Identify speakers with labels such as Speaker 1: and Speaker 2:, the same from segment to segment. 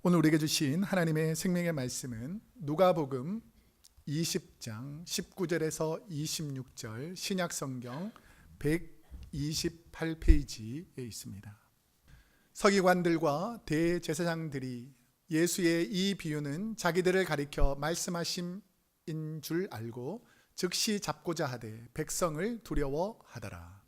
Speaker 1: 오늘 우리에게 주신 하나님의 생명의 말씀은 누가복음 20장 19절에서 26절 신약성경 128페이지에 있습니다. 서기관들과 대제사장들이 예수의 이 비유는 자기들을 가리켜 말씀하심인 줄 알고 즉시 잡고자 하되 백성을 두려워하더라.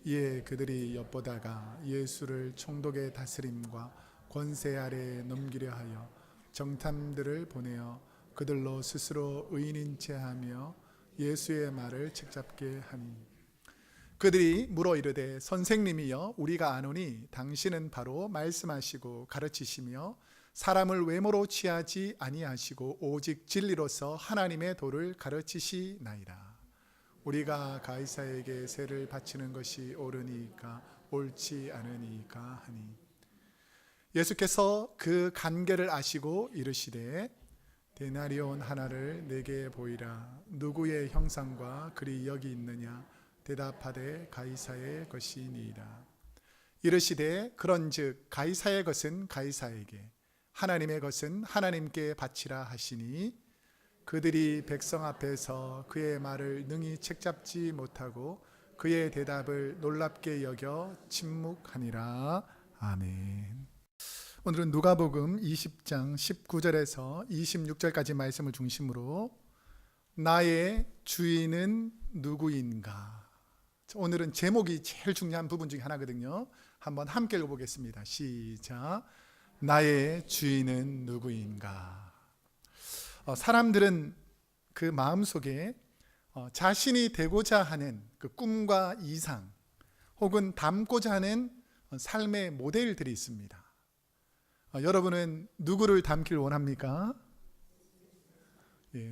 Speaker 1: 이에 그들이 엿보다가 예수를 총독의 다스림과 권세 아래 넘기려 하여 정탐들을 보내어 그들로 스스로 의인인 채 하며 예수의 말을 책잡게 하니, 그들이 물어 이르되 선생님이여 우리가 아노니 당신은 바로 말씀하시고 가르치시며 사람을 외모로 취하지 아니하시고 오직 진리로서 하나님의 도를 가르치시나이다. 우리가 가이사에게 세를 바치는 것이 옳으니까 옳지 않으니까 하니, 예수께서 그 간계를 아시고 이르시되 데나리온 하나를 내게 보이라. 누구의 형상과 글이 여기 있느냐? 대답하되 가이사의 것이니이다. 이르시되 그런즉 가이사의 것은 가이사에게, 하나님의 것은 하나님께 바치라 하시니, 그들이 백성 앞에서 그의 말을 능히 책잡지 못하고 그의 대답을 놀랍게 여겨 침묵하니라. 아멘. 오늘은 누가복음 20장 19절에서 26절까지 말씀을 중심으로 나의 주인은 누구인가? 오늘은 제목이 제일 중요한 부분 중에 하나거든요. 한번 함께 읽어보겠습니다. 시작. 나의 주인은 누구인가? 사람들은 그 마음속에 자신이 되고자 하는 그 꿈과 이상 혹은 닮고자 하는 삶의 모델들이 있습니다. 여러분은 누구를 닮길 원합니까?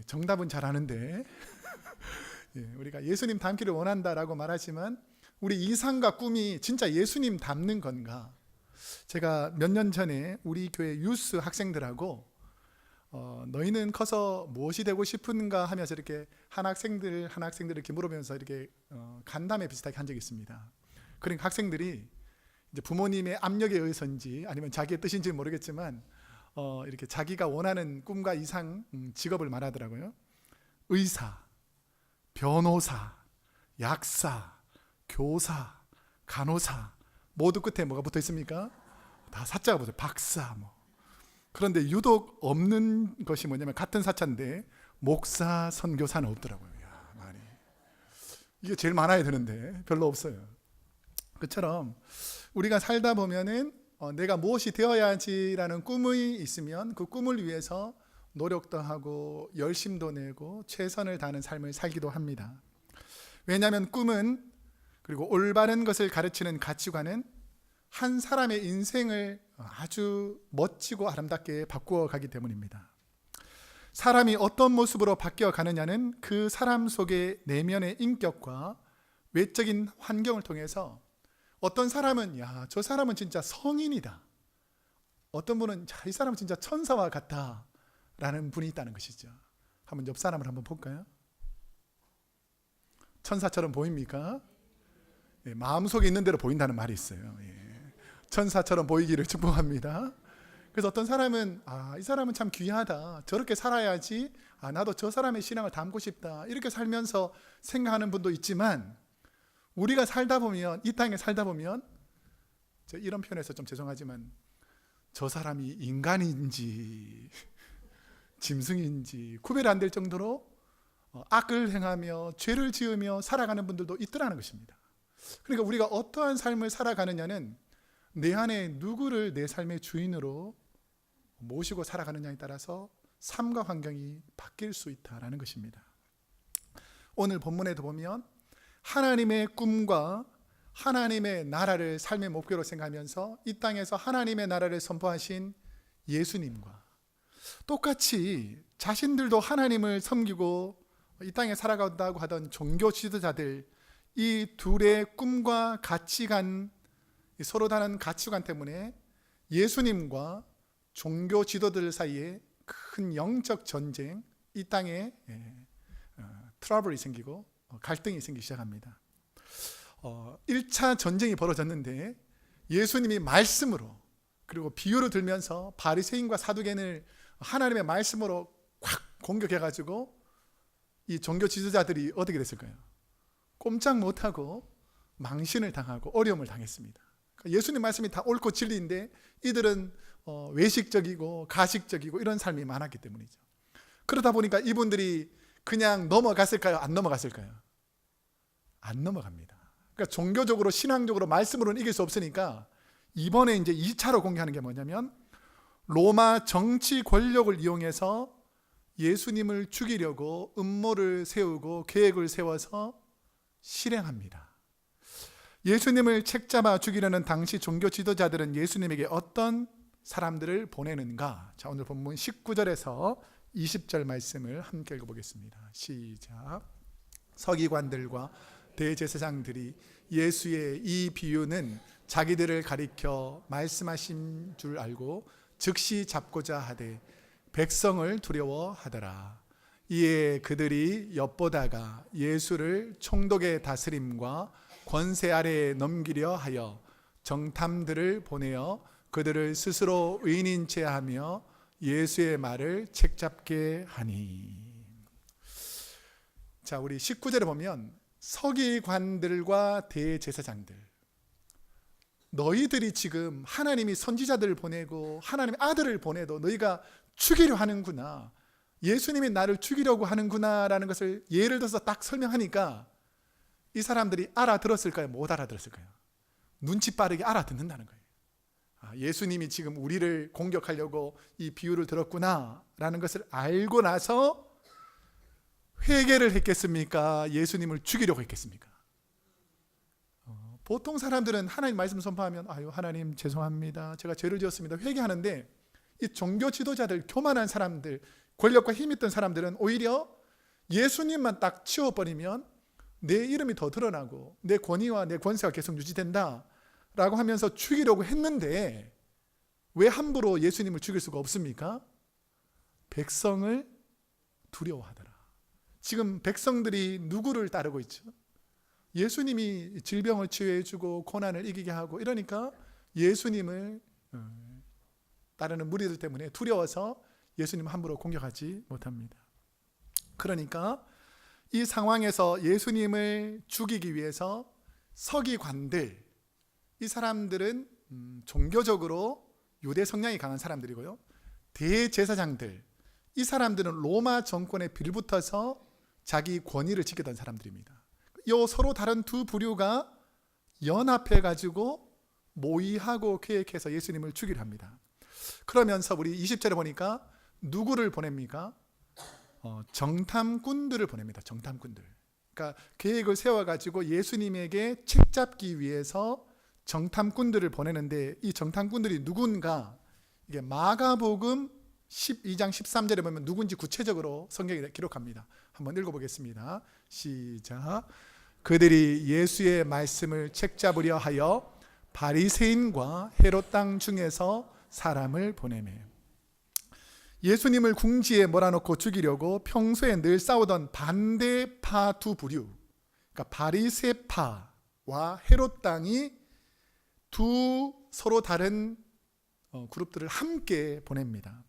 Speaker 1: 정답은 잘 아는데 우리가 예수님 닮기를 원한다라고 말하지만 우리 이상과 꿈이 진짜 예수님 닮는 건가? 제가 몇 년 전에 우리 교회 유스 학생들하고 너희는 커서 무엇이 되고 싶은가 하면서 이렇게 한 학생들 이렇게 물어보면서 이렇게 간담회 비슷하게 한 적이 있습니다. 그러니까 학생들이 이제 부모님의 압력에 의해서인지 아니면 자기의 뜻인지 모르겠지만 이렇게 자기가 원하는 꿈과 이상 직업을 말하더라고요. 의사, 변호사, 약사, 교사, 간호사, 모두 끝에 뭐가 붙어 있습니까? 다 사자가 붙어요. 박사 뭐. 그런데 유독 없는 것이 뭐냐면 같은 사자인데 목사, 선교사는 없더라고요. 야, 많이. 이게 제일 많아야 되는데 별로 없어요. 그처럼 우리가 살다 보면은 내가 무엇이 되어야 하지라는 꿈이 있으면 그 꿈을 위해서 노력도 하고 열심도 내고 최선을 다하는 삶을 살기도 합니다. 왜냐하면 꿈은, 그리고 올바른 것을 가르치는 가치관은 한 사람의 인생을 아주 멋지고 아름답게 바꾸어 가기 때문입니다. 사람이 어떤 모습으로 바뀌어 가느냐는 그 사람 속의 내면의 인격과 외적인 환경을 통해서, 어떤 사람은 야, 저 사람은 진짜 성인이다, 어떤 분은 야, 이 사람은 진짜 천사와 같다 라는 분이 있다는 것이죠. 한번 옆 사람을 한번 볼까요? 천사처럼 보입니까? 마음속에 있는 대로 보인다는 말이 있어요. 천사처럼 보이기를 축복합니다. 그래서 어떤 사람은 이 사람은 참 귀하다, 저렇게 살아야지, 나도 저 사람의 신앙을 닮고 싶다, 이렇게 살면서 생각하는 분도 있지만, 우리가 살다 보면, 이 땅에 살다 보면, 이런 표현에서 좀 죄송하지만 저 사람이 인간인지 짐승인지 구별 안 될 정도로 악을 행하며 죄를 지으며 살아가는 분들도 있더라는 것입니다. 그러니까 우리가 어떠한 삶을 살아가느냐는 내 안에 누구를 내 삶의 주인으로 모시고 살아가느냐에 따라서 삶과 환경이 바뀔 수 있다는 것입니다. 오늘 본문에도 보면 하나님의 꿈과 하나님의 나라를 삶의 목표로 생각하면서 이 땅에서 하나님의 나라를 선포하신 예수님과 똑같이 자신들도 하나님을 섬기고 이 땅에 살아간다고 하던 종교 지도자들, 이 둘의 꿈과 가치관, 서로 다른 가치관 때문에 예수님과 종교 지도들 사이에 큰 영적 전쟁, 이 땅에 트러블이 생기고 갈등이 생기기 시작합니다. 1차 전쟁이 벌어졌는데 예수님이 말씀으로 그리고 비유를 들면서 바리새인과 사두개인을 하나님의 말씀으로 확 공격해가지고 이 종교 지도자들이 어떻게 됐을까요? 꼼짝 못하고 망신을 당하고 어려움을 당했습니다. 예수님 말씀이 다 옳고 진리인데 이들은 외식적이고 가식적이고 이런 삶이 많았기 때문이죠. 그러다 보니까 이분들이 그냥 넘어갔을까요? 안 넘어갔을까요? 안 넘어갑니다. 그러니까 종교적으로 신앙적으로 말씀으로는 이길 수 없으니까 이번에 이제 2차로 공개하는 게 뭐냐면 로마 정치 권력을 이용해서 예수님을 죽이려고 음모를 세우고 계획을 세워서 실행합니다. 예수님을 책잡아 죽이려는 당시 종교 지도자들은 예수님에게 어떤 사람들을 보내는가? 자, 오늘 본문 19절에서 20절 말씀을 함께 읽어보겠습니다. 시작. 서기관들과 대제사장들이 예수의 이 비유는 자기들을 가리켜 말씀하신 줄 알고 즉시 잡고자 하되 백성을 두려워하더라. 이에 그들이 엿보다가 예수를 총독의 다스림과 권세 아래에 넘기려 하여 정탐들을 보내어 그들을 스스로 의인인 채 하며 예수의 말을 책잡게 하니. 자, 우리 19절에 보면 서기관들과 대제사장들, 너희들이 지금 하나님이 선지자들을 보내고 하나님의 아들을 보내도 너희가 죽이려 하는구나, 예수님이 나를 죽이려고 하는구나 라는 것을 예를 들어서 딱 설명하니까 이 사람들이 알아들었을까요? 못 알아들었을까요? 눈치 빠르게 알아듣는다는 거예요. 예수님이 지금 우리를 공격하려고 이 비유를 들었구나 라는 것을 알고 나서 회개를 했겠습니까? 예수님을 죽이려고 했겠습니까? 보통 사람들은 하나님 말씀 선포하면 아유 하나님 죄송합니다, 제가 죄를 지었습니다, 회개하는데 이 종교 지도자들, 교만한 사람들, 권력과 힘 있던 사람들은 오히려 예수님만 딱 치워버리면 내 이름이 더 드러나고 내 권위와 내 권세가 계속 유지된다 라고 하면서 죽이려고 했는데 왜 함부로 예수님을 죽일 수가 없습니까? 백성을 두려워하더라. 지금 백성들이 누구를 따르고 있죠? 예수님이 질병을 치유해 주고 고난을 이기게 하고 이러니까 예수님을 따르는 무리들 때문에 두려워서 예수님을 함부로 공격하지 못합니다. 그러니까 이 상황에서 예수님을 죽이기 위해서 서기관들, 이 사람들은 종교적으로 유대 성향이 강한 사람들이고요, 대제사장들, 이 사람들은 로마 정권에 빌붙어서 자기 권위를 지키던 사람들입니다. 이 서로 다른 두 부류가 연합해 가지고 모의하고 계획해서 예수님을 죽이려 합니다. 그러면서 우리 20절에 보니까 누구를 보냅니까? 정탐꾼들을 보냅니다. 정탐꾼들. 그러니까 계획을 세워가지고 예수님에게 책잡기 위해서 정탐꾼들을 보내는데 이 정탐꾼들이 누군가, 이게 마가복음 12장 13절에 보면 누군지 구체적으로 성경에 기록합니다. 한번 읽어보겠습니다. 시작. 그들이 예수의 말씀을 책잡으려 하여 바리새인과 헤롯 땅 중에서 사람을 보내매. 예수님을 궁지에 몰아넣고 죽이려고 평소에 늘 싸우던 반대파 두 부류, 그러니까 바리새파와 헤롯 땅이 두 서로 다른 그룹들을 함께 보냅니다.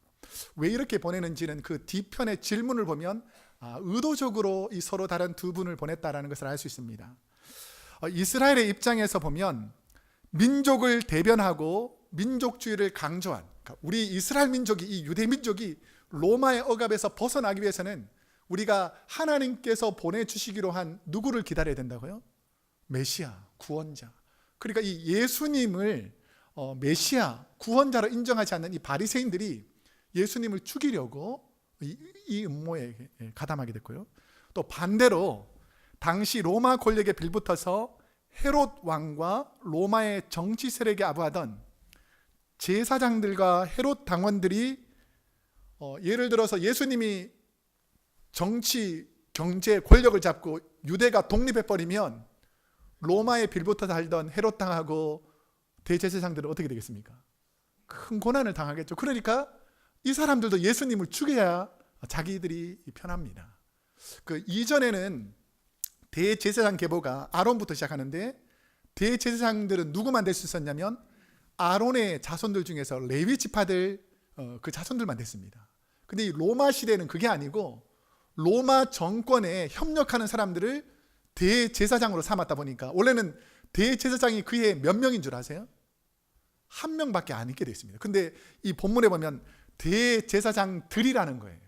Speaker 1: 왜 이렇게 보내는지는 그 뒤편의 질문을 보면 의도적으로 이 서로 다른 두 분을 보냈다라는 것을 알 수 있습니다. 이스라엘의 입장에서 보면 민족을 대변하고 민족주의를 강조한, 그러니까 우리 이스라엘 민족이, 이 유대 민족이 로마의 억압에서 벗어나기 위해서는 우리가 하나님께서 보내주시기로 한 누구를 기다려야 된다고요? 메시아, 구원자. 그러니까 이 예수님을 메시아, 구원자로 인정하지 않는 이 바리새인들이 예수님을 죽이려고 이 음모에 가담하게 됐고요. 또 반대로 당시 로마 권력에 빌붙어서 헤롯 왕과 로마의 정치 세력에 아부하던 제사장들과 헤롯 당원들이 예를 들어서 예수님이 정치, 경제, 권력을 잡고 유대가 독립해버리면 로마에 빌붙어 살던 헤롯 당하고 대제사장들은 어떻게 되겠습니까? 큰 고난을 당하겠죠. 그러니까 이 사람들도 예수님을 죽여야 자기들이 편합니다. 그 이전에는 대제사장 계보가 아론부터 시작하는데 대제사장들은 누구만 될 수 있었냐면 아론의 자손들 중에서 레위 지파들 그 자손들만 됐습니다. 근데 이 로마 시대는 그게 아니고 로마 정권에 협력하는 사람들을 대제사장으로 삼았다 보니까 원래는 대제사장이 그해 몇 명인 줄 아세요? 한 명밖에 안 있게 되어 있습니다. 근데 이 본문에 보면 대제사장들이라는 거예요.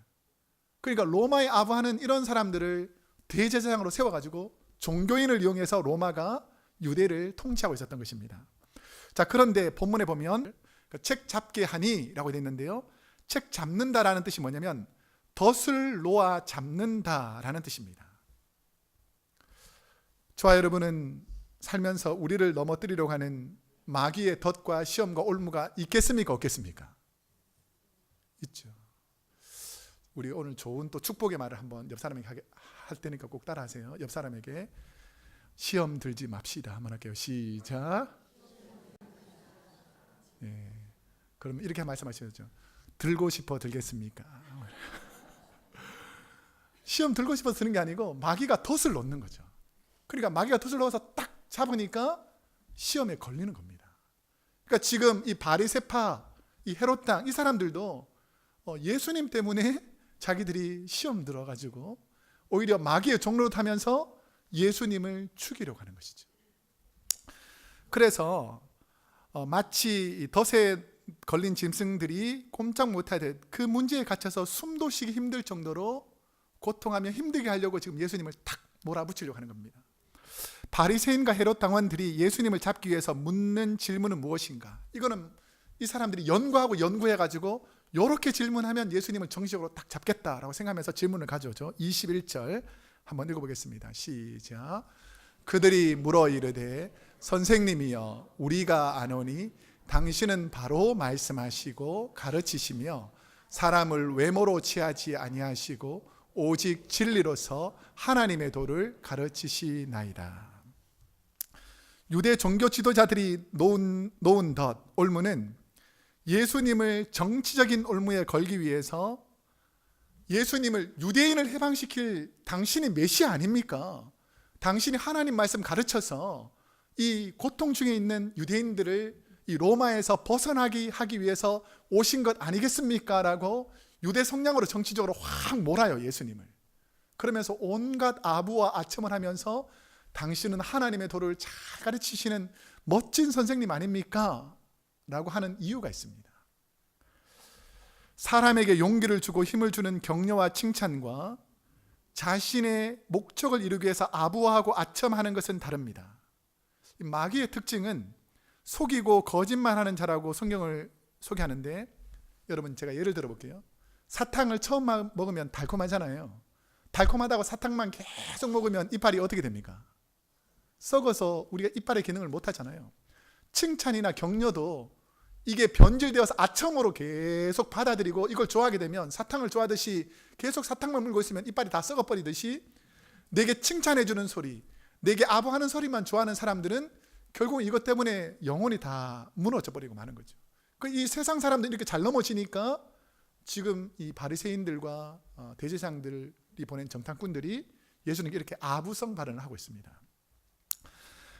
Speaker 1: 그러니까 로마에 아부하는 이런 사람들을 대제사장으로 세워가지고 종교인을 이용해서 로마가 유대를 통치하고 있었던 것입니다. 자, 그런데 본문에 보면 책 잡게 하니 라고 되어 있는데요, 책 잡는다라는 뜻이 뭐냐면 덫을 놓아 잡는다라는 뜻입니다. 저와 여러분은 살면서 우리를 넘어뜨리려고 하는 마귀의 덫과 시험과 올무가 있겠습니까? 없겠습니까? 있죠. 우리 오늘 좋은 또 축복의 말을 한번 옆 사람에게 할 테니까 꼭 따라하세요. 옆 사람에게 시험 들지 맙시다 한번 할게요. 시작. 네. 그럼 이렇게 말씀하시죠. 들고 싶어 들겠습니까? 시험 들고 싶어서 드는 게 아니고 마귀가 덫을 놓는 거죠. 그러니까 마귀가 덫을 넣어서 딱 잡으니까 시험에 걸리는 겁니다. 그러니까 지금 이 바리새파, 이 헤롯 당, 이 사람들도 예수님 때문에 자기들이 시험 들어가지고 오히려 마귀의 종로로 타면서 예수님을 죽이려고 하는 것이죠. 그래서 마치 덫에 걸린 짐승들이 꼼짝 못하듯 그 문제에 갇혀서 숨도 쉬기 힘들 정도로 고통하며 힘들게 하려고 지금 예수님을 탁 몰아붙이려고 하는 겁니다. 바리새인과 헤롯 당원들이 예수님을 잡기 위해서 묻는 질문은 무엇인가? 이거는 이 사람들이 연구해가지고 이렇게 질문하면 예수님을 정식으로 딱 잡겠다라고 생각하면서 질문을 가져오죠. 21절 한번 읽어보겠습니다. 시작. 그들이 물어 이르되 선생님이여 우리가 아노니 당신은 바로 말씀하시고 가르치시며 사람을 외모로 취하지 아니하시고 오직 진리로서 하나님의 도를 가르치시나이다. 유대 종교 지도자들이 놓은 덫, 올무는 예수님을 정치적인 올무에 걸기 위해서 예수님을 유대인을 해방시킬 당신이 메시아 아닙니까? 당신이 하나님 말씀 가르쳐서 이 고통 중에 있는 유대인들을 이 로마에서 벗어나게 하기 위해서 오신 것 아니겠습니까? 라고 유대 성향으로 정치적으로 확 몰아요, 예수님을. 그러면서 온갖 아부와 아첨을 하면서 당신은 하나님의 도를 잘 가르치시는 멋진 선생님 아닙니까? 라고 하는 이유가 있습니다. 사람에게 용기를 주고 힘을 주는 격려와 칭찬과 자신의 목적을 이루기 위해서 아부하고 아첨하는 것은 다릅니다. 마귀의 특징은 속이고 거짓말하는 자라고 성경을 소개하는데, 여러분 제가 예를 들어 볼게요. 사탕을 처음 먹으면 달콤하잖아요. 달콤하다고 사탕만 계속 먹으면 이빨이 어떻게 됩니까? 썩어서 우리가 이빨의 기능을 못 하잖아요. 칭찬이나 격려도 이게 변질되어서 아첨으로 계속 받아들이고 이걸 좋아하게 되면 사탕을 좋아하듯이 계속 사탕만 물고 있으면 이빨이 다 썩어버리듯이 내게 칭찬해주는 소리, 내게 아부하는 소리만 좋아하는 사람들은 결국 이것 때문에 영혼이 다 무너져 버리고 마는 거죠. 이 세상 사람들이 이렇게 잘 넘어지니까 지금 이 바리새인들과 대제사장들이 보낸 정탐꾼들이 예수님께 이렇게 아부성 발언을 하고 있습니다.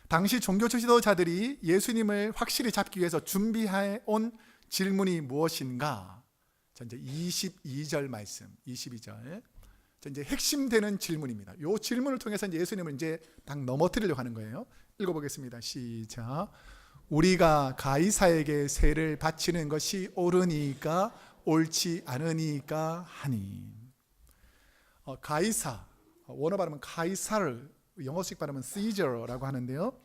Speaker 1: 당시 종교 지도자들이 예수님을 확실히 잡기 위해서 준비해 온 질문이 무엇인가? 자, 이제 22절 말씀, 22절. 자, 이제 핵심되는 질문입니다. 이 질문을 통해서 이제 예수님을 이제 딱 넘어뜨리려고 하는 거예요. 읽어보겠습니다. 시작. 우리가 가이사에게 세를 바치는 것이 옳으니까 옳지 않으니까 하니. 가이사, 원어 발음은 가이사르, 영어식 발음은 시저라고 하는데요.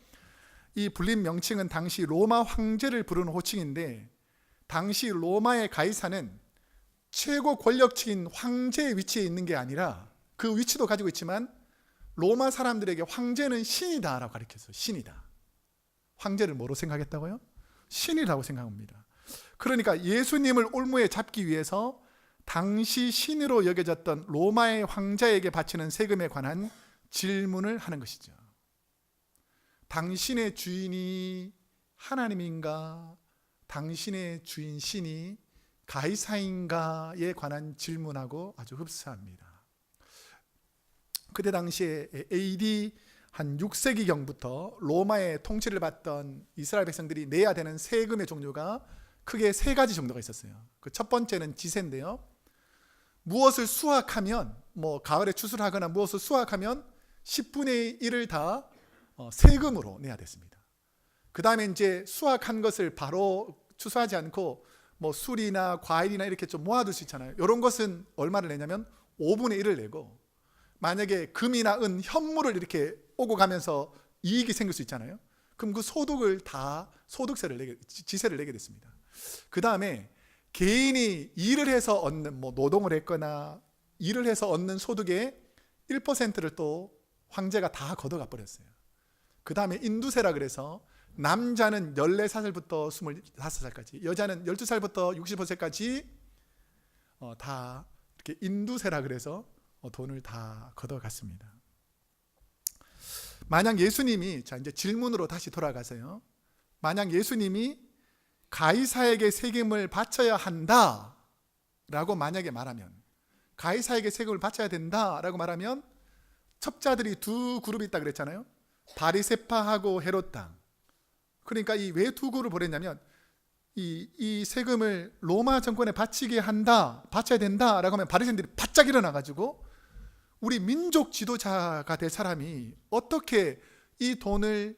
Speaker 1: 이 불린 명칭은 당시 로마 황제를 부르는 호칭인데, 당시 로마의 가이사는 최고 권력층인 황제의 위치에 있는 게 아니라 그 위치도 가지고 있지만 로마 사람들에게 황제는 신이다라고 가르쳤어요. 신이다. 황제를 뭐로 생각했다고요? 신이라고 생각합니다. 그러니까 예수님을 올무에 잡기 위해서 당시 신으로 여겨졌던 로마의 황제에게 바치는 세금에 관한 질문을 하는 것이죠. 당신의 주인이 하나님인가? 당신의 주인 신이 가이사인가에 관한 질문하고 아주 흡사합니다. 그때 당시에 AD 한 6세기경부터 로마의 통치를 받던 이스라엘 백성들이 내야 되는 세금의 종류가 크게 세 가지 정도가 있었어요. 그 첫 번째는 지세인데요. 무엇을 수확하면, 가을에 추수하거나 무엇을 수확하면 10분의 1을 다 세금으로 내야 됐습니다. 그 다음에 이제 수확한 것을 바로 추수하지 않고 술이나 과일이나 이렇게 좀 모아둘 수 있잖아요. 이런 것은 얼마를 내냐면 5분의 1을 내고, 만약에 금이나 은, 현물을 이렇게 오고 가면서 이익이 생길 수 있잖아요. 그럼 그 소득을 다 지세를 내게 됐습니다. 그 다음에 개인이 일을 해서 얻는, 노동을 했거나 일을 해서 얻는 소득의 1%를 또 황제가 다 걷어가 버렸어요. 그 다음에 인두세라 그래서 남자는 14살부터 25살까지, 여자는 12살부터 65세까지 다 이렇게 인두세라 그래서 돈을 다 걷어갔습니다. 만약 예수님이, 자 이제 질문으로 다시 돌아가세요. 만약 예수님이 가이사에게 세금을 바쳐야 한다 라고 만약에 말하면, 가이사에게 세금을 바쳐야 된다 라고 말하면, 첩자들이 두 그룹이 있다 그랬잖아요. 바리새파하고 헤롯당. 그러니까 이 왜 두 그룹을 보냈냐면, 이 세금을 로마 정권에 바쳐야 된다 라고 하면 바리새인들이 바짝 일어나 가지고 우리 민족 지도자가 될 사람이 어떻게 이 돈을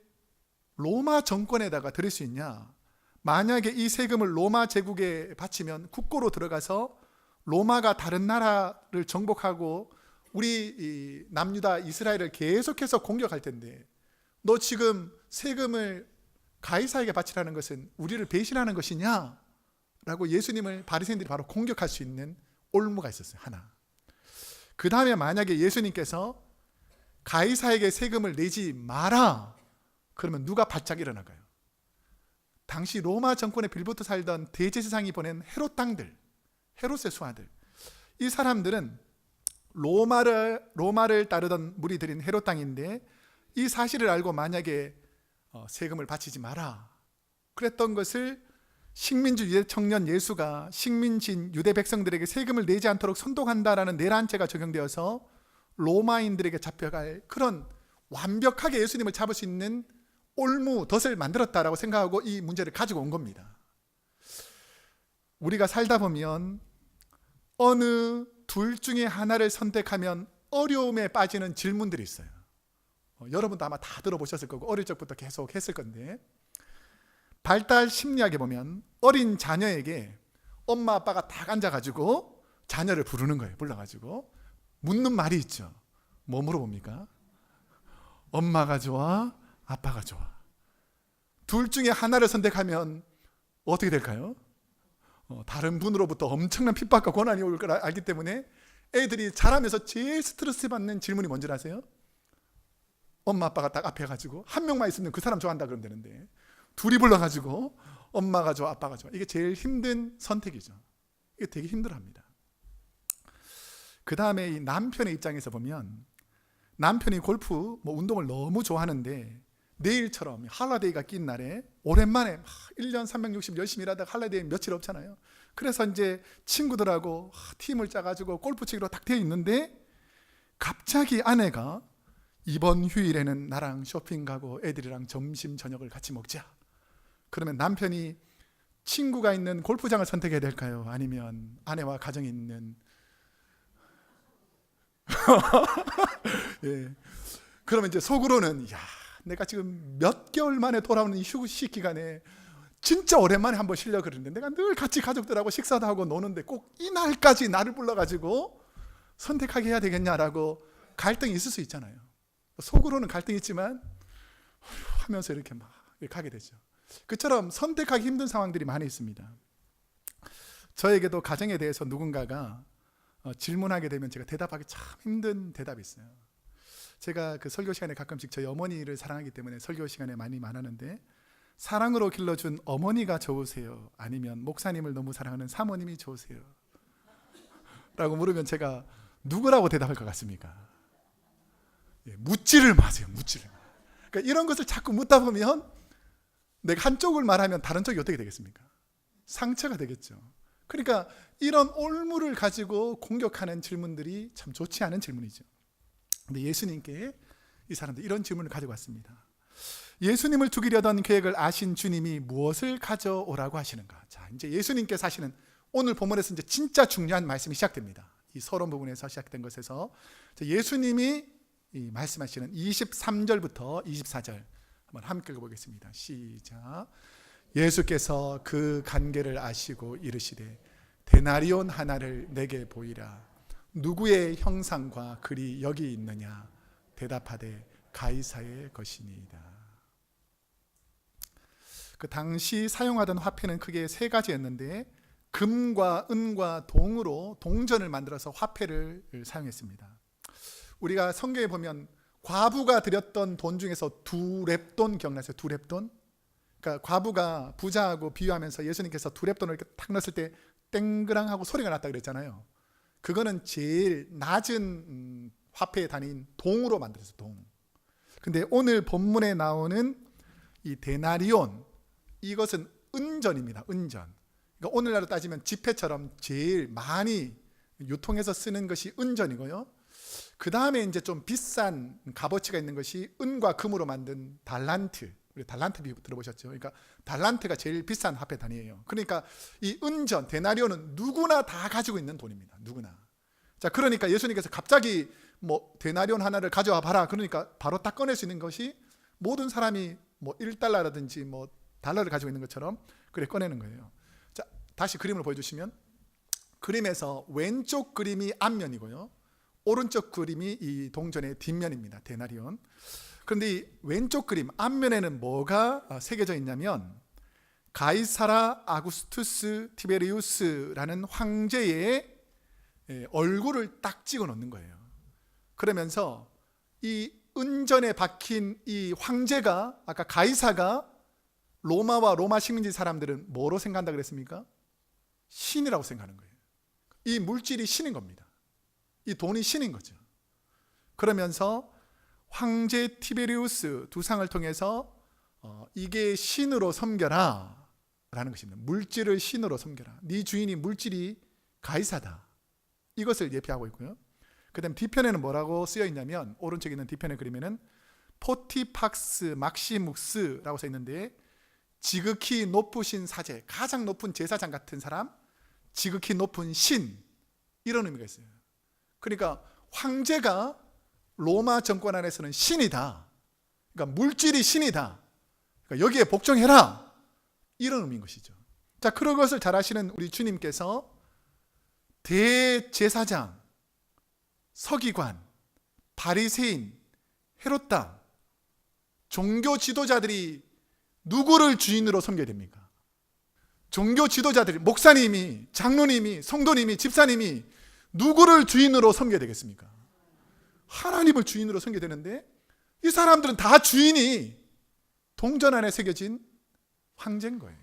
Speaker 1: 로마 정권에다가 드릴 수 있냐. 만약에 이 세금을 로마 제국에 바치면 국고로 들어가서 로마가 다른 나라를 정복하고 우리 이 남유다 이스라엘을 계속해서 공격할 텐데, 너 지금 세금을 가이사에게 바치라는 것은 우리를 배신하는 것이냐? 라고 예수님을 바리새인들이 바로 공격할 수 있는 올무가 있었어요. 하나. 그 다음에 만약에 예수님께서 가이사에게 세금을 내지 마라, 그러면 누가 바짝 일어날까요? 당시 로마 정권에 빌붙어 살던 대제사장이 보낸 헤롯 땅들, 헤롯의 수하들, 이 사람들은 로마를 따르던 무리들인 헤롯 땅인데, 이 사실을 알고 만약에 세금을 바치지 마라 그랬던 것을 식민지 유대 청년 예수가 식민지인 유대 백성들에게 세금을 내지 않도록 선동한다라는 내란죄가 적용되어서 로마인들에게 잡혀갈 그런, 완벽하게 예수님을 잡을 수 있는 올무, 덫을 만들었다라고 생각하고 이 문제를 가지고 온 겁니다. 우리가 살다 보면 어느 둘 중에 하나를 선택하면 어려움에 빠지는 질문들이 있어요. 여러분도 아마 다 들어보셨을 거고 어릴 적부터 계속 했을 건데, 발달 심리학에 보면 어린 자녀에게 엄마 아빠가 딱 앉아가지고 자녀를 부르는 거예요. 불러가지고 묻는 말이 있죠. 뭐 물어봅니까? 엄마가 좋아? 아빠가 좋아? 둘 중에 하나를 선택하면 어떻게 될까요? 다른 분으로부터 엄청난 핍박과 고난이 올 걸 알기 때문에 애들이 자라면서 제일 스트레스 받는 질문이 뭔지 아세요? 엄마 아빠가 딱 앞에 가지고 한 명만 있으면 그 사람 좋아한다 그러면 되는데, 둘이 불러가지고 엄마가 좋아 아빠가 좋아, 이게 제일 힘든 선택이죠. 이게 되게 힘들어합니다. 그 다음에 이 남편의 입장에서 보면, 남편이 골프 운동을 너무 좋아하는데 내일처럼 할러데이가 낀 날에 오랜만에 1년 360 열심히 일하다가 할러데이 며칠 없잖아요. 그래서 이제 친구들하고 팀을 짜가지고 골프 치기로 딱 되어 있는데, 갑자기 아내가 이번 휴일에는 나랑 쇼핑 가고 애들이랑 점심 저녁을 같이 먹자. 그러면 남편이 친구가 있는 골프장을 선택해야 될까요? 아니면 아내와 가정이 있는 예. 그러면 이제 속으로는, 야, 내가 지금 몇 개월 만에 돌아오는 이 휴식 기간에 진짜 오랜만에 한번 쉬려고 그러는데, 내가 늘 같이 가족들하고 식사도 하고 노는데 꼭 이날까지 나를 불러가지고 선택하게 해야 되겠냐라고 갈등이 있을 수 있잖아요. 속으로는 갈등이 있지만 하면서 이렇게 막 가게 되죠. 그처럼 선택하기 힘든 상황들이 많이 있습니다. 저에게도 가정에 대해서 누군가가 질문하게 되면 제가 대답하기 참 힘든 대답이 있어요. 제가 그 설교 시간에 가끔씩 저희 어머니를 사랑하기 때문에 설교 시간에 많이 말하는데, 사랑으로 길러준 어머니가 좋으세요? 아니면 목사님을 너무 사랑하는 사모님이 좋으세요? 라고 물으면 제가 누구라고 대답할 것 같습니까? 묻지를 마세요. 묻지를. 그러니까 이런 것을 자꾸 묻다 보면 내가 한쪽을 말하면 다른 쪽이 어떻게 되겠습니까? 상처가 되겠죠. 그러니까 이런 올무를 가지고 공격하는 질문들이 참 좋지 않은 질문이죠. 근데 예수님께 이 사람들 이런 질문을 가지고 왔습니다. 예수님을 죽이려던 계획을 아신 주님이 무엇을 가져오라고 하시는가? 자, 이제 예수님께서 하시는 오늘 본문에서 이제 진짜 중요한 말씀이 시작됩니다. 이 서론 부분에서 시작된 것에서 예수님이 말씀하시는 23절부터 24절 한번 함께 읽어보겠습니다. 시작. 예수께서 그 간계를 아시고 이르시되 데나리온 하나를 내게 보이라. 누구의 형상과 글이 여기 있느냐? 대답하되 가이사의 것이니이다. 그 당시 사용하던 화폐는 크게 세 가지였는데 금과 은과 동으로 동전을 만들어서 화폐를 사용했습니다. 우리가 성경에 보면 과부가 드렸던 돈 중에서 두렙돈 기억나세요? 두렙돈? 그러니까 과부가 부자하고 비유하면서 예수님께서 두렙돈을 이렇게 탁 넣었을 때 땡그랑하고 소리가 났다 그랬잖아요. 그거는 제일 낮은 화폐의 단위인 동으로 만들었어요. 동. 근데 오늘 본문에 나오는 이 데나리온, 이것은 은전입니다. 은전. 그러니까 오늘날로 따지면 지폐처럼 제일 많이 유통해서 쓰는 것이 은전이고요. 그 다음에 이제 좀 비싼 값어치가 있는 것이 은과 금으로 만든 달란트. 우리 달란트 비유 들어보셨죠? 그러니까 달란트가 제일 비싼 화폐 단위예요. 그러니까 이 은전, 데나리온은 누구나 다 가지고 있는 돈입니다. 누구나. 자, 그러니까 예수님께서 갑자기 뭐 데나리온 하나를 가져와 봐라. 그러니까 바로 딱 꺼낼 수 있는 것이 모든 사람이 뭐 1달러라든지 뭐 달러를 가지고 있는 것처럼 그래 꺼내는 거예요. 자, 다시 그림을 보여주시면 그림에서 왼쪽 그림이 앞면이고요. 오른쪽 그림이 이 동전의 뒷면입니다. 데나리온. 그런데 이 왼쪽 그림 앞면에는 뭐가 새겨져 있냐면 가이사라 아구스투스 티베리우스라는 황제의 얼굴을 딱 찍어 놓는 거예요. 그러면서 이 은전에 박힌 이 황제가, 아까 가이사가 로마와 로마 식민지 사람들은 뭐로 생각한다 그랬습니까? 신이라고 생각하는 거예요. 이 물질이 신인 겁니다. 이 돈이 신인 거죠. 그러면서 황제 티베리우스 두상을 통해서 이게 신으로 섬겨라 라는 것입니다. 물질을 신으로 섬겨라. 네 주인이 물질이 가이사다. 이것을 예표하고 있고요. 그 다음 뒤편에는 뭐라고 쓰여 있냐면 오른쪽에 있는 뒤편의 그림에는 포티팍스 막시묵스라고 써 있는데 지극히 높으신 사제, 가장 높은 제사장 같은 사람, 지극히 높은 신, 이런 의미가 있어요. 그러니까 황제가 로마 정권 안에서는 신이다. 그러니까 물질이 신이다. 그러니까 여기에 복종해라. 이런 의미인 것이죠. 자, 그런 것을 잘 아시는 우리 주님께서 대제사장, 서기관, 바리새인, 헤롯당, 종교 지도자들이 누구를 주인으로 섬겨야 됩니까? 종교 지도자들이, 목사님이, 장로님이, 성도님이, 집사님이 누구를 주인으로 섬겨야 되겠습니까? 하나님을 주인으로 섬겨야 되는데 이 사람들은 다 주인이 동전 안에 새겨진 황제인 거예요.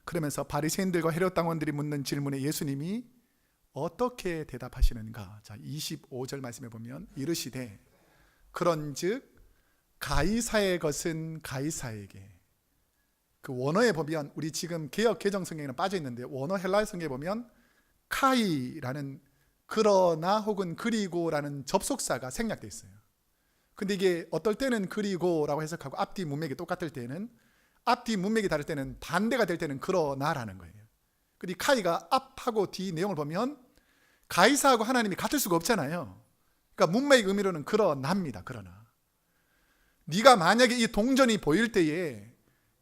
Speaker 1: 그러면서 바리새인들과 헤롯 당원들이 묻는 질문에 예수님이 어떻게 대답하시는가? 자, 25절 말씀해 보면 이르시되 그런즉 가이사의 것은 가이사에게. 그 원어에 보면 우리 지금 개역 개정 성경에는 빠져 있는데 원어 헬라어 성경에 보면 카이라는 그러나 혹은 그리고라는 접속사가 생략되어 있어요. 근데 이게 어떨 때는 그리고라고 해석하고 앞뒤 문맥이 똑같을 때는, 앞뒤 문맥이 다를 때는, 반대가 될 때는 그러나라는 거예요. 근데 카이가 앞하고 뒤 내용을 보면 가이사하고 하나님이 같을 수가 없잖아요. 그러니까 문맥의 의미로는 그러나입니다. 그러나 네가 만약에 이 동전이 보일 때에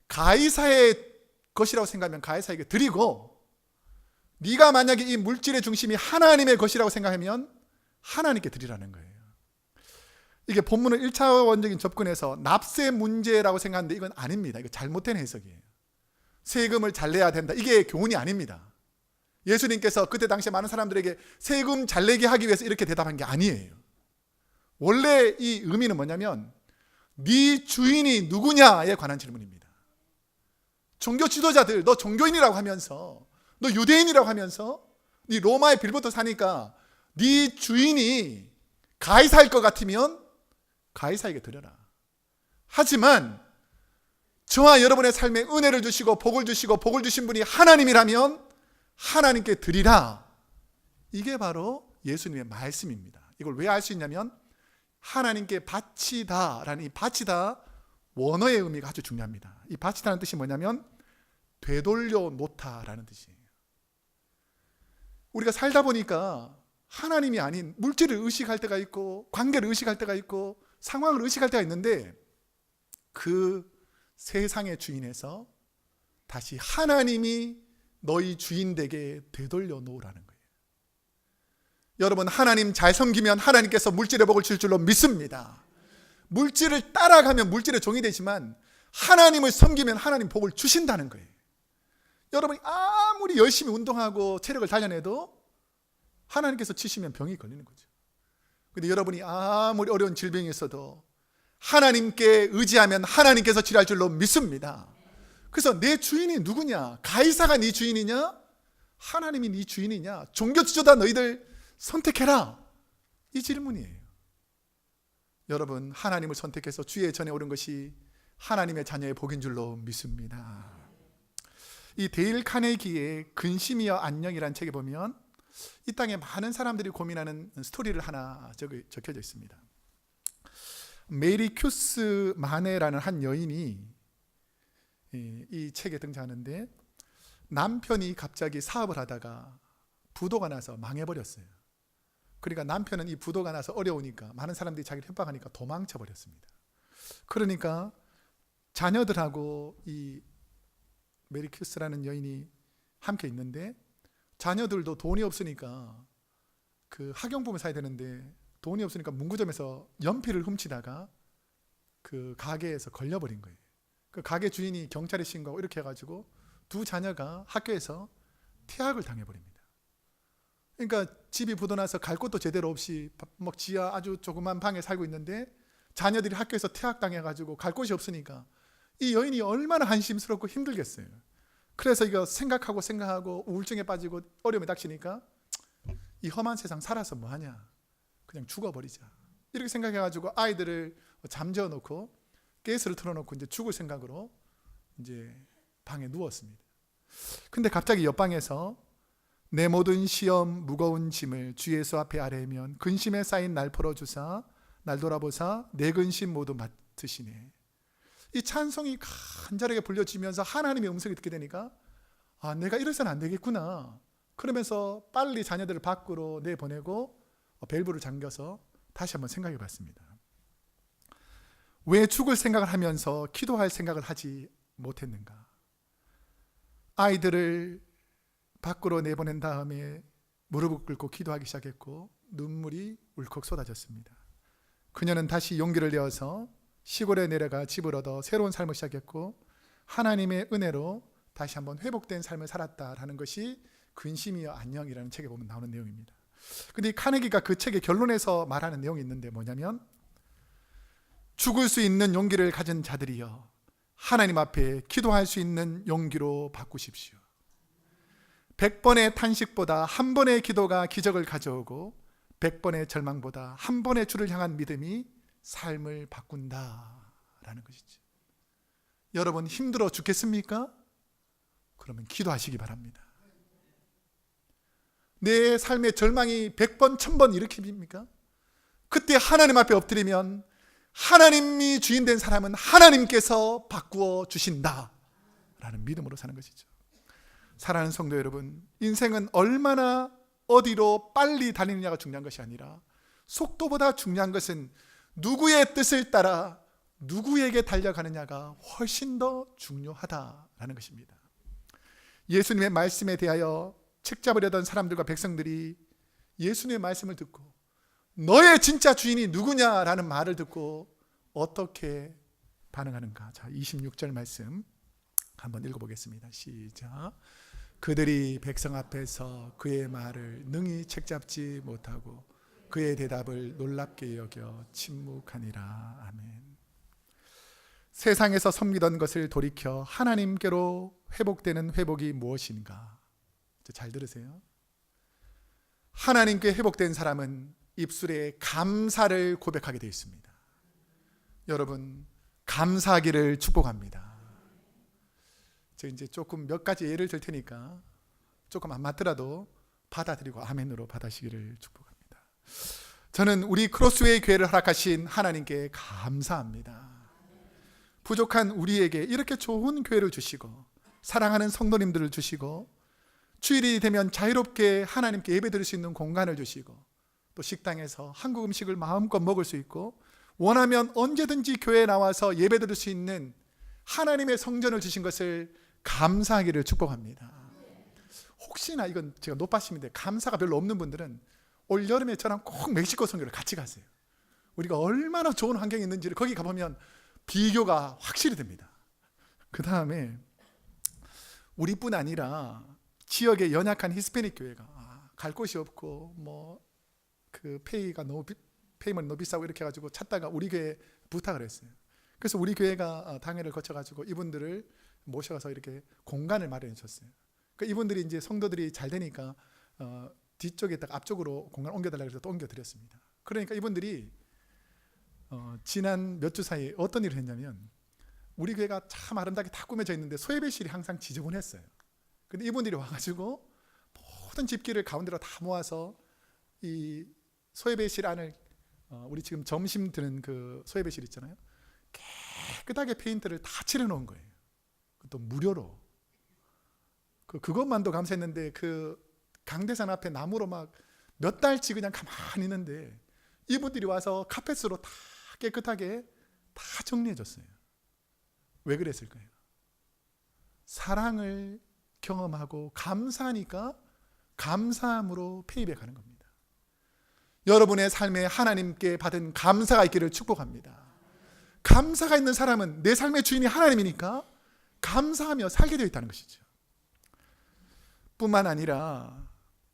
Speaker 1: 가이사의 것이라고 생각하면 가이사에게 드리고, 네가 만약에 이 물질의 중심이 하나님의 것이라고 생각하면 하나님께 드리라는 거예요. 이게 본문은 1차원적인 접근에서 납세 문제라고 생각하는데 이건 아닙니다. 이거 잘못된 해석이에요. 세금을 잘 내야 된다, 이게 교훈이 아닙니다. 예수님께서 그때 당시에 많은 사람들에게 세금 잘 내게 하기 위해서 이렇게 대답한 게 아니에요. 원래 이 의미는 뭐냐면 네 주인이 누구냐에 관한 질문입니다. 종교 지도자들, 너 종교인이라고 하면서, 너 유대인이라고 하면서, 네 로마에 빌붙어 사니까 네 주인이 가이사일 것 같으면 가이사에게 드려라. 하지만 저와 여러분의 삶에 은혜를 주시고 복을 주시고 복을 주신 분이 하나님이라면 하나님께 드리라. 이게 바로 예수님의 말씀입니다. 이걸 왜 알 수 있냐면 하나님께 바치다라는 이 바치다 원어의 의미가 아주 중요합니다. 이 바치다는 뜻이 뭐냐면 되돌려 놓다라는 뜻이에요. 우리가 살다 보니까 하나님이 아닌 물질을 의식할 때가 있고 관계를 의식할 때가 있고 상황을 의식할 때가 있는데 그 세상의 주인에서 다시 하나님이 너희 주인 되게 되돌려 놓으라는 거예요. 여러분, 하나님 잘 섬기면 하나님께서 물질의 복을 줄 줄로 믿습니다. 물질을 따라가면 물질의 종이 되지만 하나님을 섬기면 하나님 복을 주신다는 거예요. 여러분이 아무리 열심히 운동하고 체력을 단련해도 하나님께서 치시면 병이 걸리는 거죠. 근데 여러분이 아무리 어려운 질병이 있어도 하나님께 의지하면 하나님께서 치료할 줄로 믿습니다. 그래서 내 주인이 누구냐? 가이사가 네 주인이냐? 하나님이 네 주인이냐? 종교 지도자 너희들 선택해라, 이 질문이에요. 여러분, 하나님을 선택해서 주의 전에 오른 것이 하나님의 자녀의 복인 줄로 믿습니다. 이 데일 카네기의 근심이여 안녕이라는 책에 보면 이 땅에 많은 사람들이 고민하는 스토리를 하나 적혀져 있습니다. 메리 큐스 마네라는 한 여인이 이 책에 등장하는데, 남편이 갑자기 사업을 하다가 부도가 나서 망해버렸어요. 그러니까 남편은 이 부도가 나서 어려우니까 많은 사람들이 자기를 협박하니까 도망쳐 버렸습니다. 그러니까 자녀들하고 이 메리 큐스라는 여인이 함께 있는데, 자녀들도 돈이 없으니까 그 학용품을 사야 되는데 돈이 없으니까 문구점에서 연필을 훔치다가 그 가게에서 걸려버린 거예요. 그 가게 주인이 경찰에 신고하고 이렇게 해가지고 두 자녀가 학교에서 퇴학을 당해버립니다. 그러니까 집이 부도나서 갈 곳도 제대로 없이 막 지하 아주 조그만 방에 살고 있는데 자녀들이 학교에서 퇴학당해가지고 갈 곳이 없으니까 이 여인이 얼마나 한심스럽고 힘들겠어요. 그래서 이거 생각하고 우울증에 빠지고 어려움에 닥치니까 이 험한 세상 살아서 뭐하냐, 그냥 죽어버리자, 이렇게 생각해가지고 아이들을 잠재워 놓고 가스를 틀어놓고 이제 죽을 생각으로 이제 방에 누웠습니다. 근데 갑자기 옆방에서 내 모든 시험 무거운 짐을 주 예수 앞에 아뢰면 근심에 쌓인 날 풀어주사 날 돌아보사 내 근심 모두 맡으시네. 이 찬송이 간절하게 불려지면서 하나님의 음성이 듣게 되니까 내가 이래서는 안 되겠구나. 그러면서 빨리 자녀들을 밖으로 내보내고 밸브를 잠겨서 다시 한번 생각해 봤습니다. 왜 죽을 생각을 하면서 기도할 생각을 하지 못했는가? 아이들을 밖으로 내보낸 다음에 무릎을 꿇고 기도하기 시작했고 눈물이 울컥 쏟아졌습니다. 그녀는 다시 용기를 내어서 시골에 내려가 집을 얻어 새로운 삶을 시작했고 하나님의 은혜로 다시 한번 회복된 삶을 살았다라는 것이 근심이여 안녕이라는 책에 보면 나오는 내용입니다. 근데 이 카네기가 그 책의 결론에서 말하는 내용이 있는데 뭐냐면, 죽을 수 있는 용기를 가진 자들이여 하나님 앞에 기도할 수 있는 용기로 바꾸십시오. 100번의 탄식보다 한 번의 기도가 기적을 가져오고 100번의 절망보다 한 번의 주를 향한 믿음이 삶을 바꾼다라는 것이죠. 여러분, 힘들어 죽겠습니까? 그러면 기도하시기 바랍니다. 내 삶의 절망이 100번, 1000번 일으킵니까? 그때 하나님 앞에 엎드리면 하나님이 주인 된 사람은 하나님께서 바꾸어 주신다라는 믿음으로 사는 것이죠. 사랑하는 성도 여러분, 인생은 얼마나 어디로 빨리 달리느냐가 중요한 것이 아니라 속도보다 중요한 것은 누구의 뜻을 따라 누구에게 달려가느냐가 훨씬 더 중요하다라는 것입니다. 예수님의 말씀에 대하여 책 잡으려던 사람들과 백성들이 예수님의 말씀을 듣고 너의 진짜 주인이 누구냐라는 말을 듣고 어떻게 반응하는가? 자, 26절 말씀 한번 읽어보겠습니다. 시작. 그들이 백성 앞에서 그의 말을 능히 책잡지 못하고 그의 대답을 놀랍게 여겨 침묵하니라. 아멘. 세상에서 섬기던 것을 돌이켜 하나님께로 회복되는 회복이 무엇인가? 잘 들으세요. 하나님께 회복된 사람은 입술에 감사를 고백하게 되어 있습니다. 여러분, 감사하기를 축복합니다. 제가 이제 조금 몇 가지 예를 들 테니까 조금 안 맞더라도 받아들이고 아멘으로 받아시기를 축복합니다. 저는 우리 크로스웨이 교회를 허락하신 하나님께 감사합니다. 부족한 우리에게 이렇게 좋은 교회를 주시고 사랑하는 성도님들을 주시고 주일이 되면 자유롭게 하나님께 예배드릴 수 있는 공간을 주시고 또 식당에서 한국 음식을 마음껏 먹을 수 있고 원하면 언제든지 교회에 나와서 예배드릴 수 있는 하나님의 성전을 주신 것을 감사하기를 축복합니다. 혹시나 이건 제가 노빠심인데 감사가 별로 없는 분들은 올 여름에 저랑 꼭 멕시코 선교를 같이 가세요. 우리가 얼마나 좋은 환경이 있는지를 거기 가보면 비교가 확실히 됩니다. 그 다음에 우리뿐 아니라 지역의 연약한 히스패닉 교회가 갈 곳이 없고 뭐 그 페이먼 너무 비싸고 이렇게 해가지고 찾다가 우리 교회에 부탁을 했어요. 그래서 우리 교회가 당회를 거쳐가지고 이분들을 모셔가서 이렇게 공간을 마련해 줬어요. 그러니까 이분들이 이제 성도들이 잘 되니까 뒤쪽에다가 앞쪽으로 공간 옮겨달라고 해서 또 옮겨드렸습니다. 그러니까 이분들이 지난 몇 주 사이에 어떤 일을 했냐면 우리 교회가 참 아름답게 다 꾸며져 있는데 소예배실이 항상 지저분했어요. 근데 이분들이 와가지고 모든 집기를 가운데로 다 모아서 이 소예배실 안을 우리 지금 점심 드는 그 소예배실 있잖아요. 깨끗하게 페인트를 다 칠해놓은 거예요. 또 무료로. 그것만도 감사했는데 그 강대산 앞에 나무로 막 몇 달치 그냥 가만히 있는데 이분들이 와서 카펫으로 다 깨끗하게 다 정리해 줬어요. 왜 그랬을까요? 사랑을 경험하고 감사하니까 감사함으로 페이백하는 겁니다. 여러분의 삶에 하나님께 받은 감사가 있기를 축복합니다. 감사가 있는 사람은 내 삶의 주인이 하나님이니까 감사하며 살게 되어 있다는 것이죠. 뿐만 아니라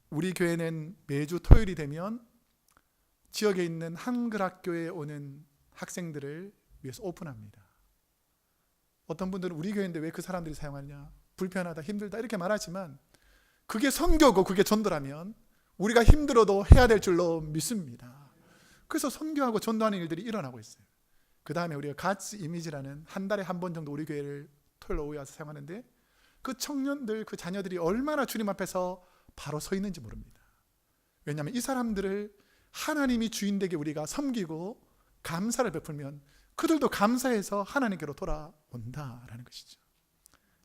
Speaker 1: 우리 교회는 매주 토요일이 되면 지역에 있는 한글학교에 오는 학생들을 위해서 오픈합니다. 어떤 분들은 우리 교회인데 왜 그 사람들이 사용하냐, 불편하다, 힘들다 이렇게 말하지만 그게 선교고 그게 전도라면 우리가 힘들어도 해야 될 줄로 믿습니다. 그래서 선교하고 전도하는 일들이 일어나고 있어요. 그 다음에 우리가 God's Image라는 한 달에 한 번 정도 우리 교회를 토요일 오후에 와서 사용하는데 그 청년들, 그 자녀들이 얼마나 주님 앞에서 바로 서 있는지 모릅니다. 왜냐하면 이 사람들을 하나님이 주인되게 우리가 섬기고 감사를 베풀면 그들도 감사해서 하나님께로 돌아온다라는 것이죠.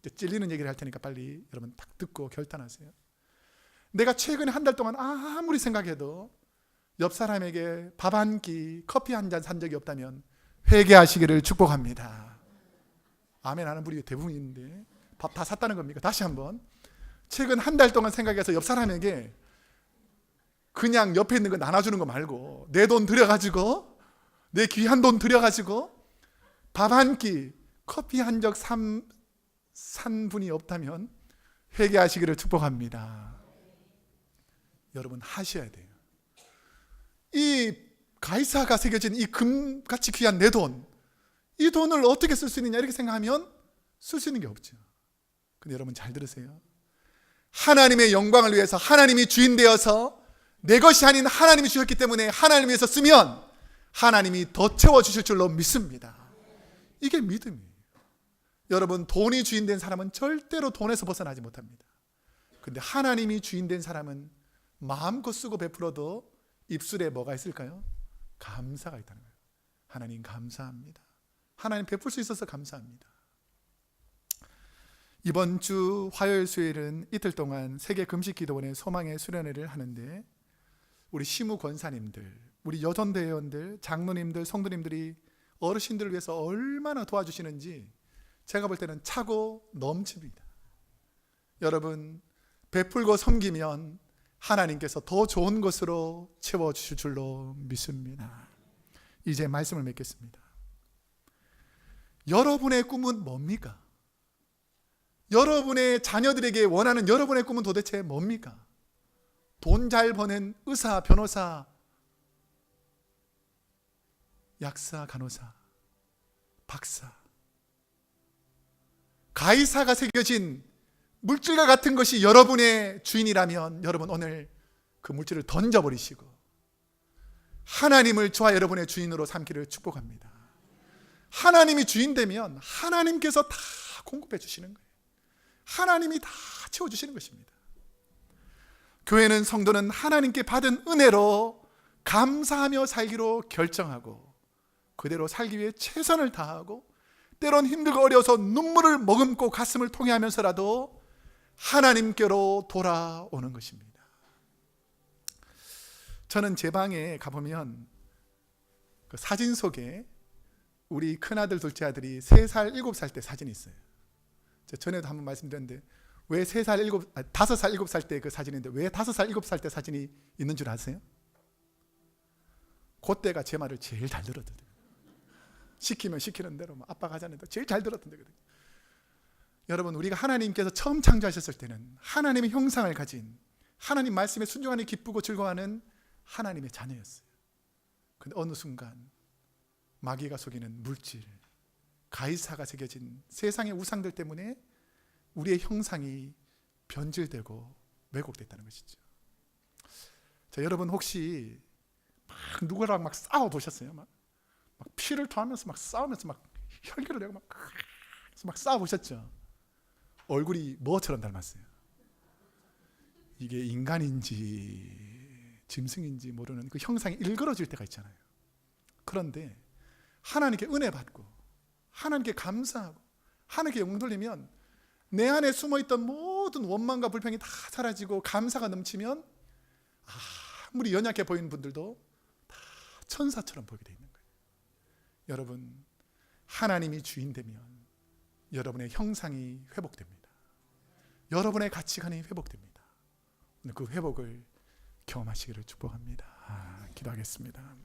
Speaker 1: 이제 찔리는 얘기를 할 테니까 빨리 여러분 딱 듣고 결단하세요. 내가 최근에 한 달 동안 아무리 생각해도 옆 사람에게 밥 한 끼, 커피 한 잔 산 적이 없다면 회개하시기를 축복합니다. 아멘 하는 분이 대부분인데 밥 다 샀다는 겁니까? 다시 한번. 최근 한 달 동안 생각해서 옆 사람에게 그냥 옆에 있는 거 나눠주는 거 말고 내 돈 들여가지고 내 귀한 돈 들여가지고 밥 한 끼, 커피 한 적 산 분이 없다면 회개하시기를 축복합니다. 여러분 하셔야 돼요. 이 가이사가 새겨진 이 금같이 귀한 내 돈, 이 돈을 어떻게 쓸 수 있느냐 이렇게 생각하면 쓸 수 있는 게 없죠. 근데 여러분 잘 들으세요. 하나님의 영광을 위해서 하나님이 주인 되어서 내 것이 아닌 하나님이 주셨기 때문에 하나님 위해서 쓰면 하나님이 더 채워주실 줄로 믿습니다. 이게 믿음이에요. 여러분 돈이 주인 된 사람은 절대로 돈에서 벗어나지 못합니다. 근데 하나님이 주인 된 사람은 마음껏 쓰고 베풀어도 입술에 뭐가 있을까요? 감사가 있다는 거예요. 하나님 감사합니다. 하나님 베풀 수 있어서 감사합니다. 이번 주 화요일 수요일은 이틀 동안 세계 금식 기도원의 소망의 수련회를 하는데 우리 시무 권사님들, 우리 여전대회원들, 장로님들, 성도님들이 어르신들을 위해서 얼마나 도와주시는지 제가 볼 때는 차고 넘칩니다. 여러분 베풀고 섬기면 하나님께서 더 좋은 것으로 채워주실 줄로 믿습니다. 이제 말씀을 맺겠습니다. 여러분의 꿈은 뭡니까? 여러분의 자녀들에게 원하는 여러분의 꿈은 도대체 뭡니까? 돈 잘 버는 의사, 변호사, 약사, 간호사, 박사, 가이사가 새겨진 물질과 같은 것이 여러분의 주인이라면 여러분 오늘 그 물질을 던져버리시고 하나님을 저와 여러분의 주인으로 삼기를 축복합니다. 하나님이 주인 되면 하나님께서 다 공급해 주시는 거예요. 하나님이 다 채워주시는 것입니다. 교회는 성도는 하나님께 받은 은혜로 감사하며 살기로 결정하고 그대로 살기 위해 최선을 다하고 때론 힘들고 어려워서 눈물을 머금고 가슴을 통해하면서라도 하나님께로 돌아오는 것입니다. 저는 제 방에 가보면 그 사진 속에 우리 큰아들 둘째 아들이 3살 7살 때 사진이 있어요. 전에도 한번 말씀드렸는데 왜 5살 7살 때 그 사진인데 왜 5살 7살 때 사진이 있는 줄 아세요? 그때가 제 말을 제일 잘 들었거든요. 시키면 시키는 대로 아빠가 하자는데 제일 잘 들었던 때거든요. 여러분, 우리가 하나님께서 처음 창조하셨을 때는 하나님의 형상을 가진, 하나님 말씀에 순종하는 기쁘고 즐거워하는 하나님의 자녀였어요. 그런데 어느 순간 마귀가 속이는 물질, 가이사가 새겨진 세상의 우상들 때문에 우리의 형상이 변질되고 왜곡됐다는 것이죠. 자, 여러분 혹시 막 누구랑 막 싸워 보셨어요? 막 피를 토하면서 막 싸우면서 막 혈기를 내고 막 싸워 보셨죠? 얼굴이 뭐처럼 닮았어요? 이게 인간인지 짐승인지 모르는 그 형상이 일그러질 때가 있잖아요. 그런데 하나님께 은혜 받고 하나님께 감사하고 하나님께 영 돌리면 내 안에 숨어있던 모든 원망과 불평이 다 사라지고 감사가 넘치면 아무리 연약해 보이는 분들도 다 천사처럼 보이게 돼 있는 거예요. 여러분, 하나님이 주인 되면 여러분의 형상이 회복됩니다. 여러분의 가치관이 회복됩니다. 오늘 그 회복을 경험하시기를 축복합니다. 기도하겠습니다.